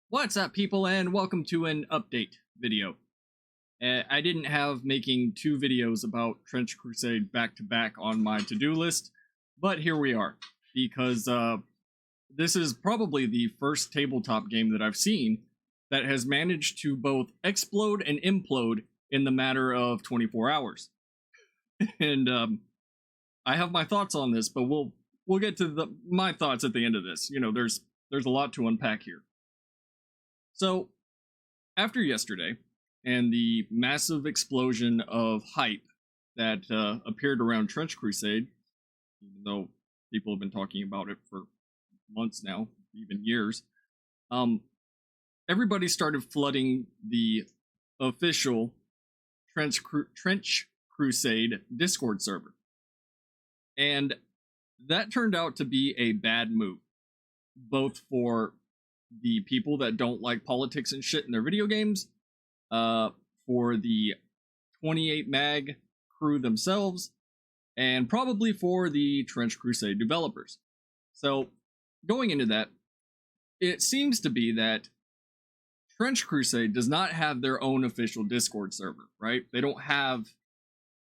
What's up, people, and welcome to an update video. I didn't have making two videos about Trench Crusade back to back on my to-do list, but here we are, because this is probably the first tabletop game that I've seen that has managed to both explode and implode in the matter of 24 hours. And I have my thoughts on this, but we'll get to my thoughts at the end of this. You know, there's a lot to unpack here. So, after yesterday, and the massive explosion of hype that appeared around Trench Crusade, even though people have been talking about it for months now, even years, everybody started flooding the official Trench Crusade Discord server. And that turned out to be a bad move, both for the people that don't like politics and shit in their video games, for the 28 Mag crew themselves, and probably for the Trench Crusade developers. So, going into that, it seems to be that Trench Crusade does not have their own official Discord server, right? They don't have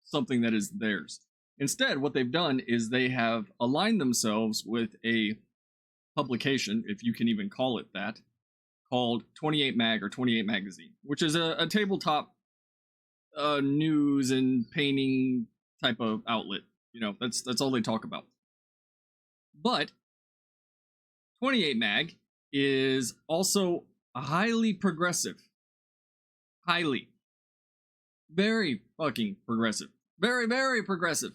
something that is theirs. Instead, what they've done is they have aligned themselves with a publication, if you can even call it that, called 28 Mag or 28 Magazine, which is a tabletop news and painting type of outlet. You know, that's all they talk about. But 28 Mag is also highly progressive. Very fucking progressive. Very, very progressive.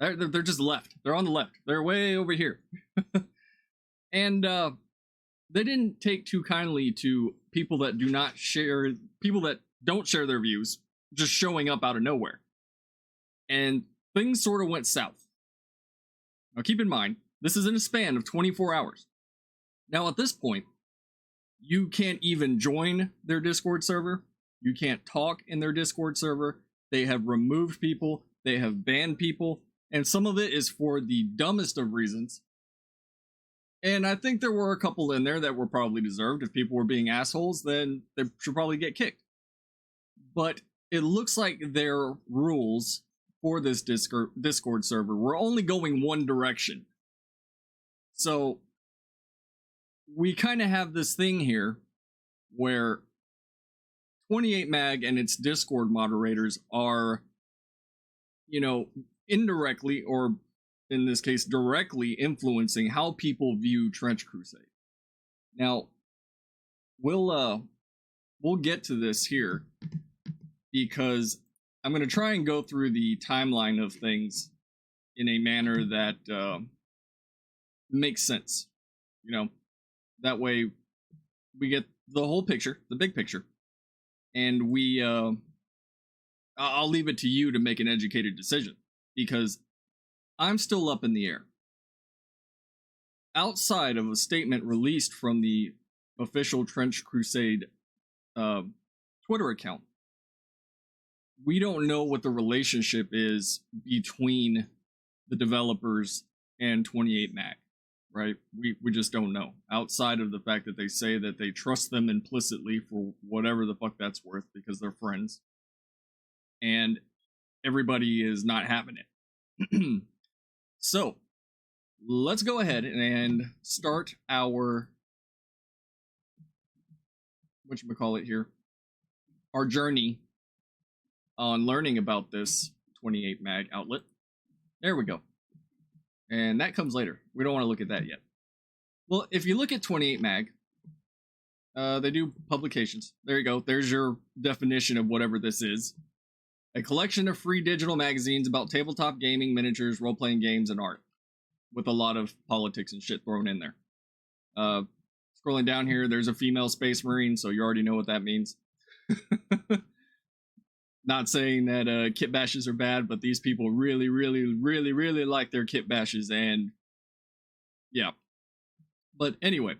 They're just left. They're on the left. They're way over here. And they didn't take too kindly to people that don't share their views, just showing up out of nowhere. And things sort of went south. Now keep in mind, this is in a span of 24 hours. Now at this point, you can't even join their Discord server. You can't talk in their Discord server. They have removed people. They have banned people. And some of it is for the dumbest of reasons. And I think there were a couple in there that were probably deserved. If people were being assholes, then they should probably get kicked. But it looks like their rules for this Discord server were only going one direction. So we kind of have this thing here where 28 Mag and its Discord moderators are, you know, indirectly, or in this case, directly influencing how people view Trench Crusade. Now, we'll get to this here, because I'm going to try and go through the timeline of things in a manner that makes sense. You know, that way we get the whole picture, the big picture, and I'll leave it to you to make an educated decision, because I'm still up in the air. Outside of a statement released from the official Trench Crusade Twitter account, we don't know what the relationship is between the developers and 28 Mag, right? We just don't know. Outside of the fact that they say that they trust them implicitly for whatever the fuck that's worth, because they're friends. And everybody is not having it. So, let's go ahead and start our, whatchamacallit here, our journey on learning about this 28 Mag outlet. There we go. And that comes later. We don't want to look at that yet. Well, if you look at 28 Mag, they do publications. There you go. There's your definition of whatever this is. A collection of free digital magazines about tabletop gaming, miniatures, role-playing games, and art, with a lot of politics and shit thrown in there. Scrolling down here, there's a female space marine, so you already know what that means. Not saying that kit bashes are bad, but these people really, really, really, really like their kit bashes, and yeah. But anyway,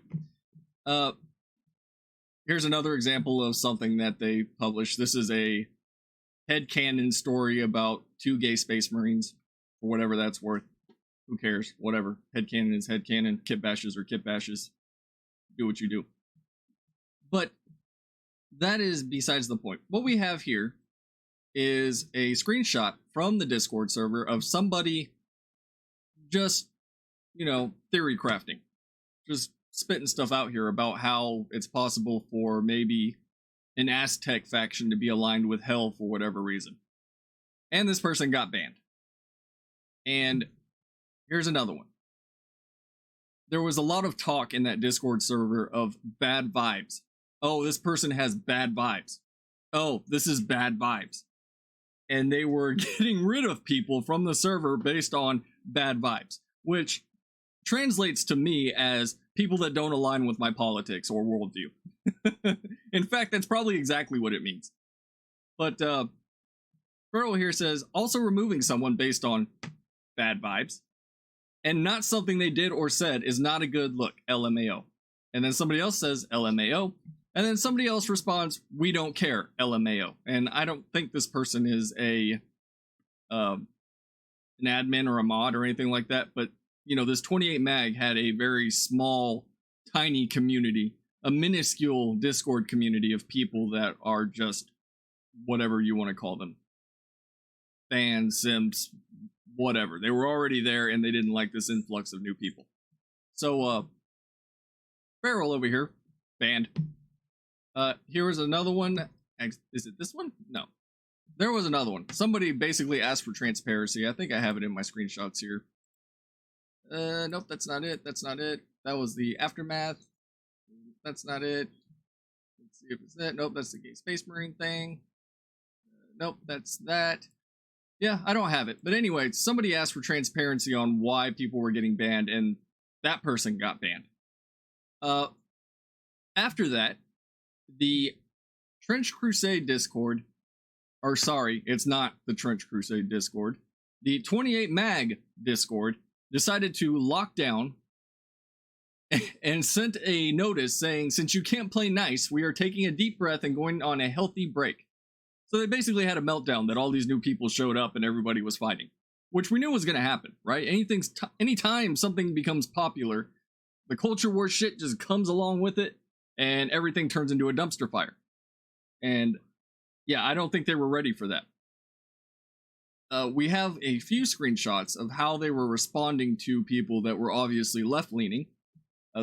here's another example of something that they published. This is a headcanon story about two gay space marines, for whatever that's worth. Who cares? Whatever. Headcanon is headcanon. Kit bashes are kit bashes. Do what you do. But that is besides the point. What we have here is a screenshot from the Discord server of somebody just, theory crafting. Just spitting stuff out here about how it's possible for maybe an Aztec faction to be aligned with Hell for whatever reason. And this person got banned. And here's another one. There was a lot of talk in that Discord server of bad vibes. Oh, this person has bad vibes. Oh, this is bad vibes. And they were getting rid of people from the server based on bad vibes, which translates to me as people that don't align with my politics or worldview. In fact, that's probably exactly what it means. But Earl here says, also removing someone based on bad vibes and not something they did or said is not a good look, LMAO. And then somebody else says LMAO. And then somebody else responds, we don't care, LMAO. And I don't think this person is an admin or a mod or anything like that. But, this 28 Mag had a very small, tiny community, a minuscule Discord community of people that are just whatever you want to call them. Fans, simps, whatever. They were already there and they didn't like this influx of new people. So, Feral over here, banned. Here was another one. Is it this one? No. There was another one. Somebody basically asked for transparency. I think I have it in my screenshots here. Nope, that's not it. That's not it. That was the Aftermath. That's not it. Let's see if it's that. Nope, that's the Gay Space Marine thing. Nope, that's that. Yeah, I don't have it. But anyway, somebody asked for transparency on why people were getting banned, and that person got banned. After that, the Trench Crusade Discord, or sorry, it's not the Trench Crusade Discord, the 28 Mag Discord decided to lock down and sent a notice saying, since you can't play nice, we are taking a deep breath and going on a healthy break. So they basically had a meltdown that all these new people showed up and everybody was fighting, which we knew was going to happen, right? Anytime something becomes popular, the culture war shit just comes along with it and everything turns into a dumpster fire. And yeah, I don't think they were ready for that. We have a few screenshots of how they were responding to people that were obviously left-leaning.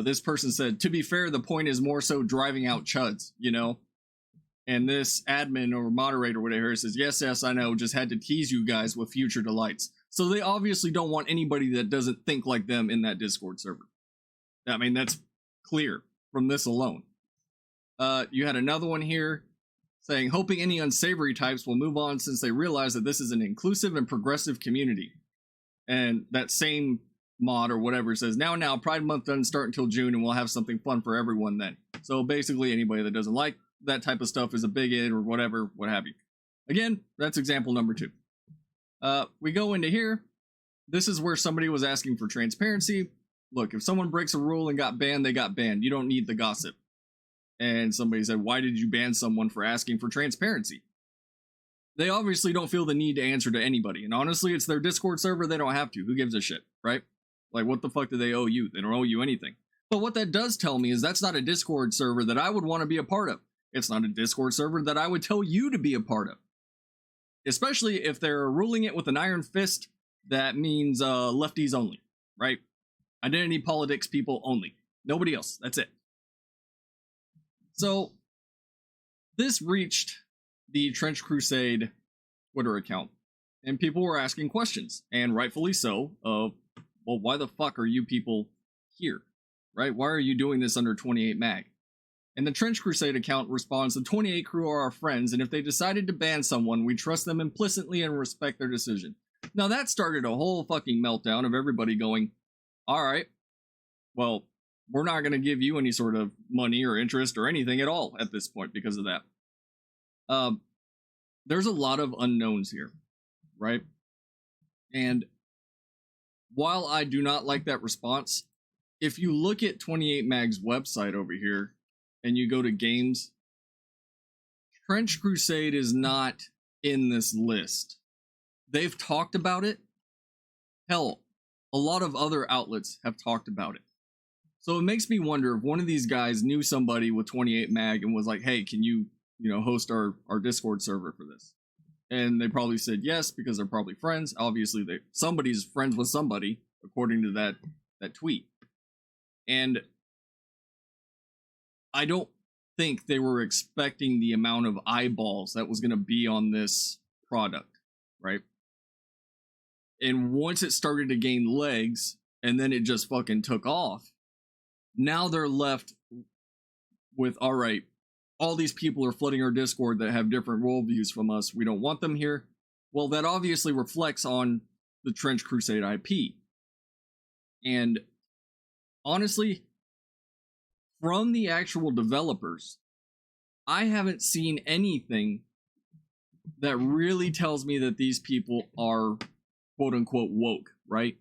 This person said, to be fair, the point is more so driving out chuds, And this admin or moderator or whatever says, yes, I know, just had to tease you guys with future delights. So they obviously don't want anybody that doesn't think like them in that Discord server. I mean, that's clear from this alone. You had another one here saying, hoping any unsavory types will move on since they realize that this is an inclusive and progressive community. And that same mod or whatever says, now, Pride Month doesn't start until June and we'll have something fun for everyone then. So basically anybody that doesn't like that type of stuff is a bigot or whatever, what have you. Again, that's example number 2. We go into here. This is where somebody was asking for transparency. Look, if someone breaks a rule and got banned, they got banned. You don't need the gossip. And somebody said, why did you ban someone for asking for transparency? They obviously don't feel the need to answer to anybody. And honestly, it's their Discord server. They don't have to. Who gives a shit, right? Like, what the fuck do they owe you? They don't owe you anything. But what that does tell me is that's not a Discord server that I would want to be a part of. It's not a Discord server that I would tell you to be a part of. Especially if they're ruling it with an iron fist, that means lefties only, right? Identity politics people only. Nobody else. That's it. So, this reached the Trench Crusade Twitter account, and people were asking questions, and rightfully so, of, well, why the fuck are you people here, right? Why are you doing this under 28 Mag? And the Trench Crusade account responds, the 28 crew are our friends, and if they decided to ban someone, we trust them implicitly and respect their decision. Now that started a whole fucking meltdown of everybody going, alright, well, we're not going to give you any sort of money or interest or anything at all at this point because of that. There's a lot of unknowns here, right? And while I do not like that response, if you look at 28 Mag's website over here and you go to games, Trench Crusade is not in this list. They've talked about it. Hell, a lot of other outlets have talked about it. So it makes me wonder if one of these guys knew somebody with 28 mag and was like, hey, can you, host our Discord server for this? And they probably said yes, because they're probably friends. Obviously, somebody's friends with somebody, according to that tweet. And I don't think they were expecting the amount of eyeballs that was going to be on this product, right? And once it started to gain legs, and then it just fucking took off, now they're left with, all right, all these people are flooding our Discord that have different worldviews from us. We don't want them here. Well, that obviously reflects on the Trench Crusade IP. And honestly, from the actual developers, I haven't seen anything that really tells me that these people are quote unquote woke, right?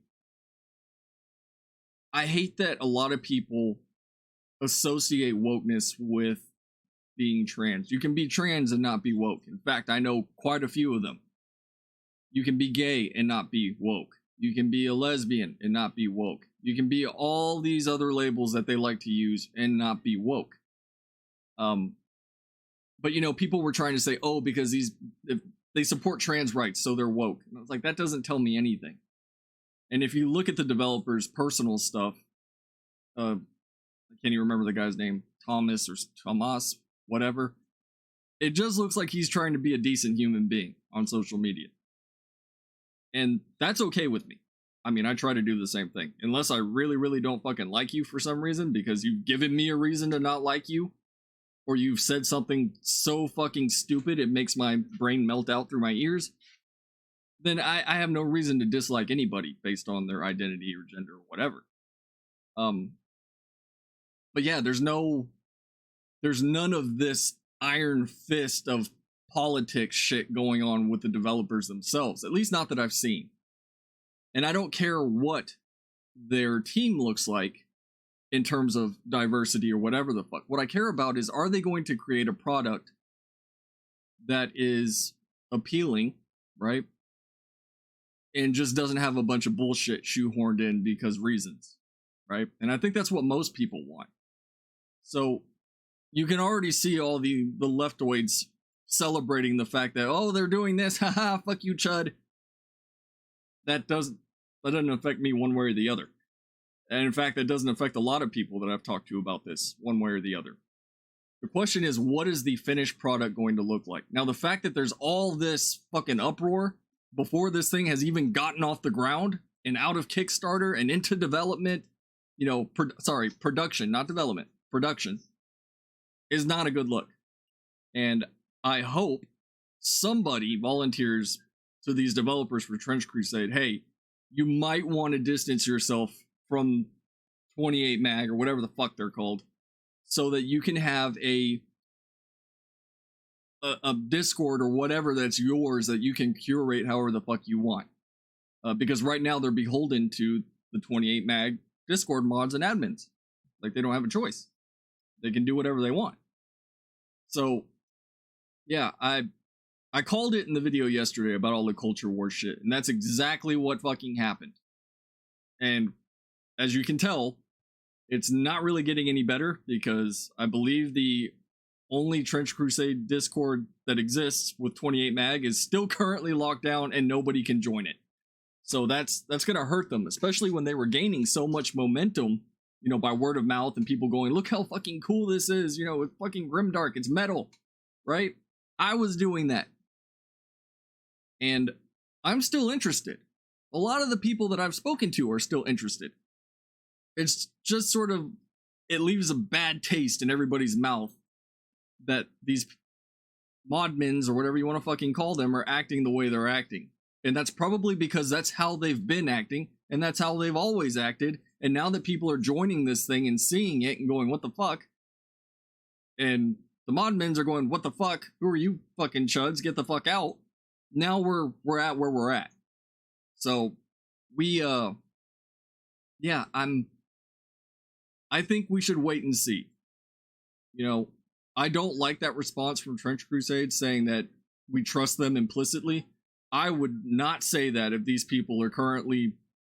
I hate that a lot of people associate wokeness with being trans. You can be trans and not be woke. In fact, I know quite a few of them. You can be gay and not be woke. You can be a lesbian and not be woke. You can be all these other labels that they like to use and not be woke. But people were trying to say, oh, because if they support trans rights, so they're woke. And I was like, that doesn't tell me anything. And if you look at the developers' personal stuff, I can't even remember the guy's name, Thomas or Tomas, whatever. It just looks like he's trying to be a decent human being on social media. And that's okay with me. I mean, I try to do the same thing. Unless I really, really don't fucking like you for some reason, because you've given me a reason to not like you, or you've said something so fucking stupid it makes my brain melt out through my ears, then I have no reason to dislike anybody based on their identity or gender or whatever. But yeah, there's none of this iron fist of politics shit going on with the developers themselves, at least not that I've seen. And I don't care what their team looks like in terms of diversity or whatever the fuck. What I care about is, are they going to create a product that is appealing, right? And just doesn't have a bunch of bullshit shoehorned in because reasons, right? And I think that's what most people want. So you can already see all the leftoids celebrating the fact that, oh, they're doing this, haha, fuck you, Chud. That doesn't affect me one way or the other. And in fact, that doesn't affect a lot of people that I've talked to about this one way or the other. The question is, what is the finished product going to look like? Now, the fact that there's all this fucking uproar before this thing has even gotten off the ground and out of Kickstarter and into development, production, not development, production, is not a good look. And I hope somebody volunteers to these developers for Trench Crusade, hey, you might want to distance yourself from 28 mag or whatever the fuck they're called, so that you can have a Discord or whatever that's yours that you can curate however the fuck you want. Because right now they're beholden to the 28 mag Discord mods and admins. Like, they don't have a choice. They can do whatever they want. So, yeah, I called it in the video yesterday about all the culture war shit, and that's exactly what fucking happened. And as you can tell, it's not really getting any better, because I believe the only Trench Crusade Discord that exists with 28 mag is still currently locked down and nobody can join it. So that's gonna hurt them, especially when they were gaining so much momentum, by word of mouth and people going, look how fucking cool this is, it's fucking grimdark, it's metal, right? I was doing that. And I'm still interested. A lot of the people that I've spoken to are still interested. It's just sort of, it leaves a bad taste in everybody's mouth that these modmins, or whatever you want to fucking call them, are acting the way they're acting. And that's probably because that's how they've been acting, and that's how they've always acted. And now that people are joining this thing and seeing it and going, what the fuck? And the modmins are going, what the fuck? Who are you fucking chuds? Get the fuck out. Now we're at where we're at. So I think we should wait and see. I don't like that response from Trench Crusade saying that we trust them implicitly. I would not say that if these people are currently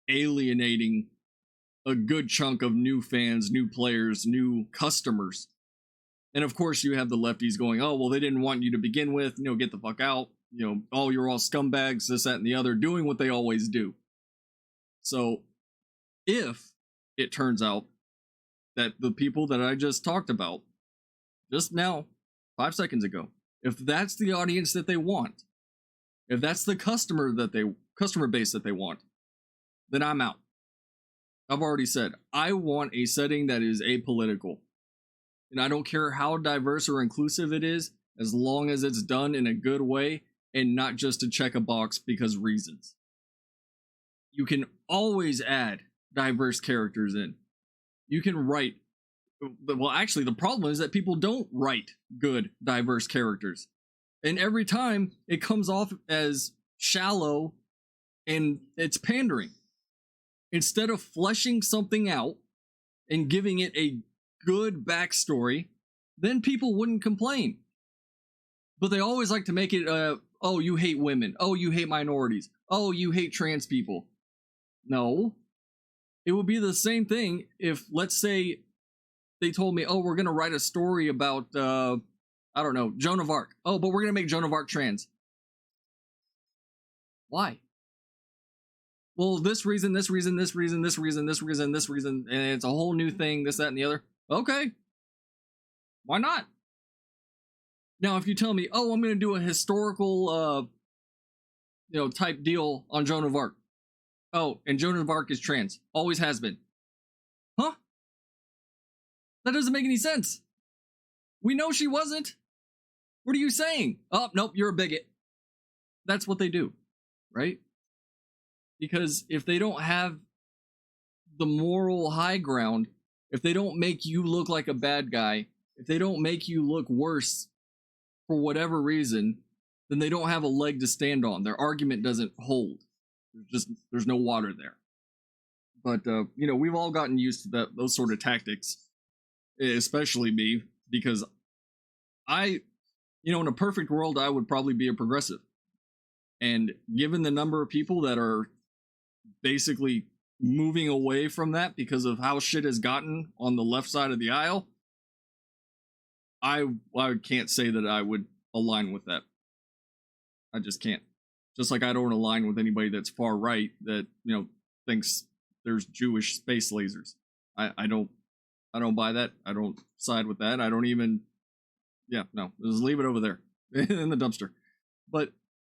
alienating a good chunk of new fans, new players, new customers. And of course, you have the lefties going, oh, well, they didn't want you to begin with, get the fuck out. Oh, you're all scumbags, this, that, and the other, doing what they always do. So if it turns out that the people that I just talked about, just now, 5 seconds ago, if that's the audience that they want, if that's the customer base that they want, then I'm out. I've already said, I want a setting that is apolitical. And I don't care how diverse or inclusive it is, as long as it's done in a good way and not just to check a box because reasons. You can always add diverse characters in. You can write. Well, actually, the problem is that people don't write good, diverse characters. And every time it comes off as shallow and it's pandering. Instead of fleshing something out and giving it a good backstory, then people wouldn't complain. But they always like to make it, oh, you hate women. Oh, you hate minorities. Oh, you hate trans people. No. It would be the same thing if, let's say, they told me, oh, we're going to write a story about, I don't know, Joan of Arc. Oh, but we're going to make Joan of Arc trans. Why? Well, this reason, and it's a whole new thing, this, that, and the other. Okay. Why not? Now, if you tell me, oh, I'm going to do a historical, type deal on Joan of Arc. Oh, and Joan of Arc is trans. Always has been. Huh? That doesn't make any sense. We know she wasn't. What are you saying? Oh, nope, you're a bigot. That's what they do, right? Because if they don't have the moral high ground, if they don't make you look like a bad guy, if they don't make you look worse for whatever reason, then they don't have a leg to stand on. Their argument doesn't hold. There's no water there. But, we've all gotten used to those sort of tactics, especially me, because in a perfect world, I would probably be a progressive. And given the number of people that are basically moving away from that because of how shit has gotten on the left side of the aisle, I can't say that I would align with that. I just can't. Just like I don't align with anybody that's far right that, thinks there's Jewish space lasers. I don't buy that. I don't side with that. I don't even, just leave it over there in the dumpster. But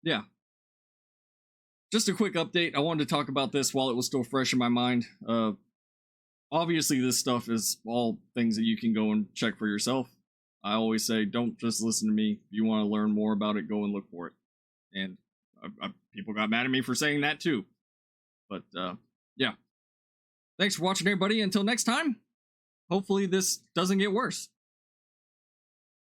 yeah, just a quick update. I wanted to talk about this while it was still fresh in my mind. Obviously this stuff is all things that you can go and check for yourself. I always say, don't just listen to me. If you want to learn more about it, go and look for it. And people got mad at me for saying that too. But yeah. Thanks for watching, everybody. Until next time, hopefully this doesn't get worse.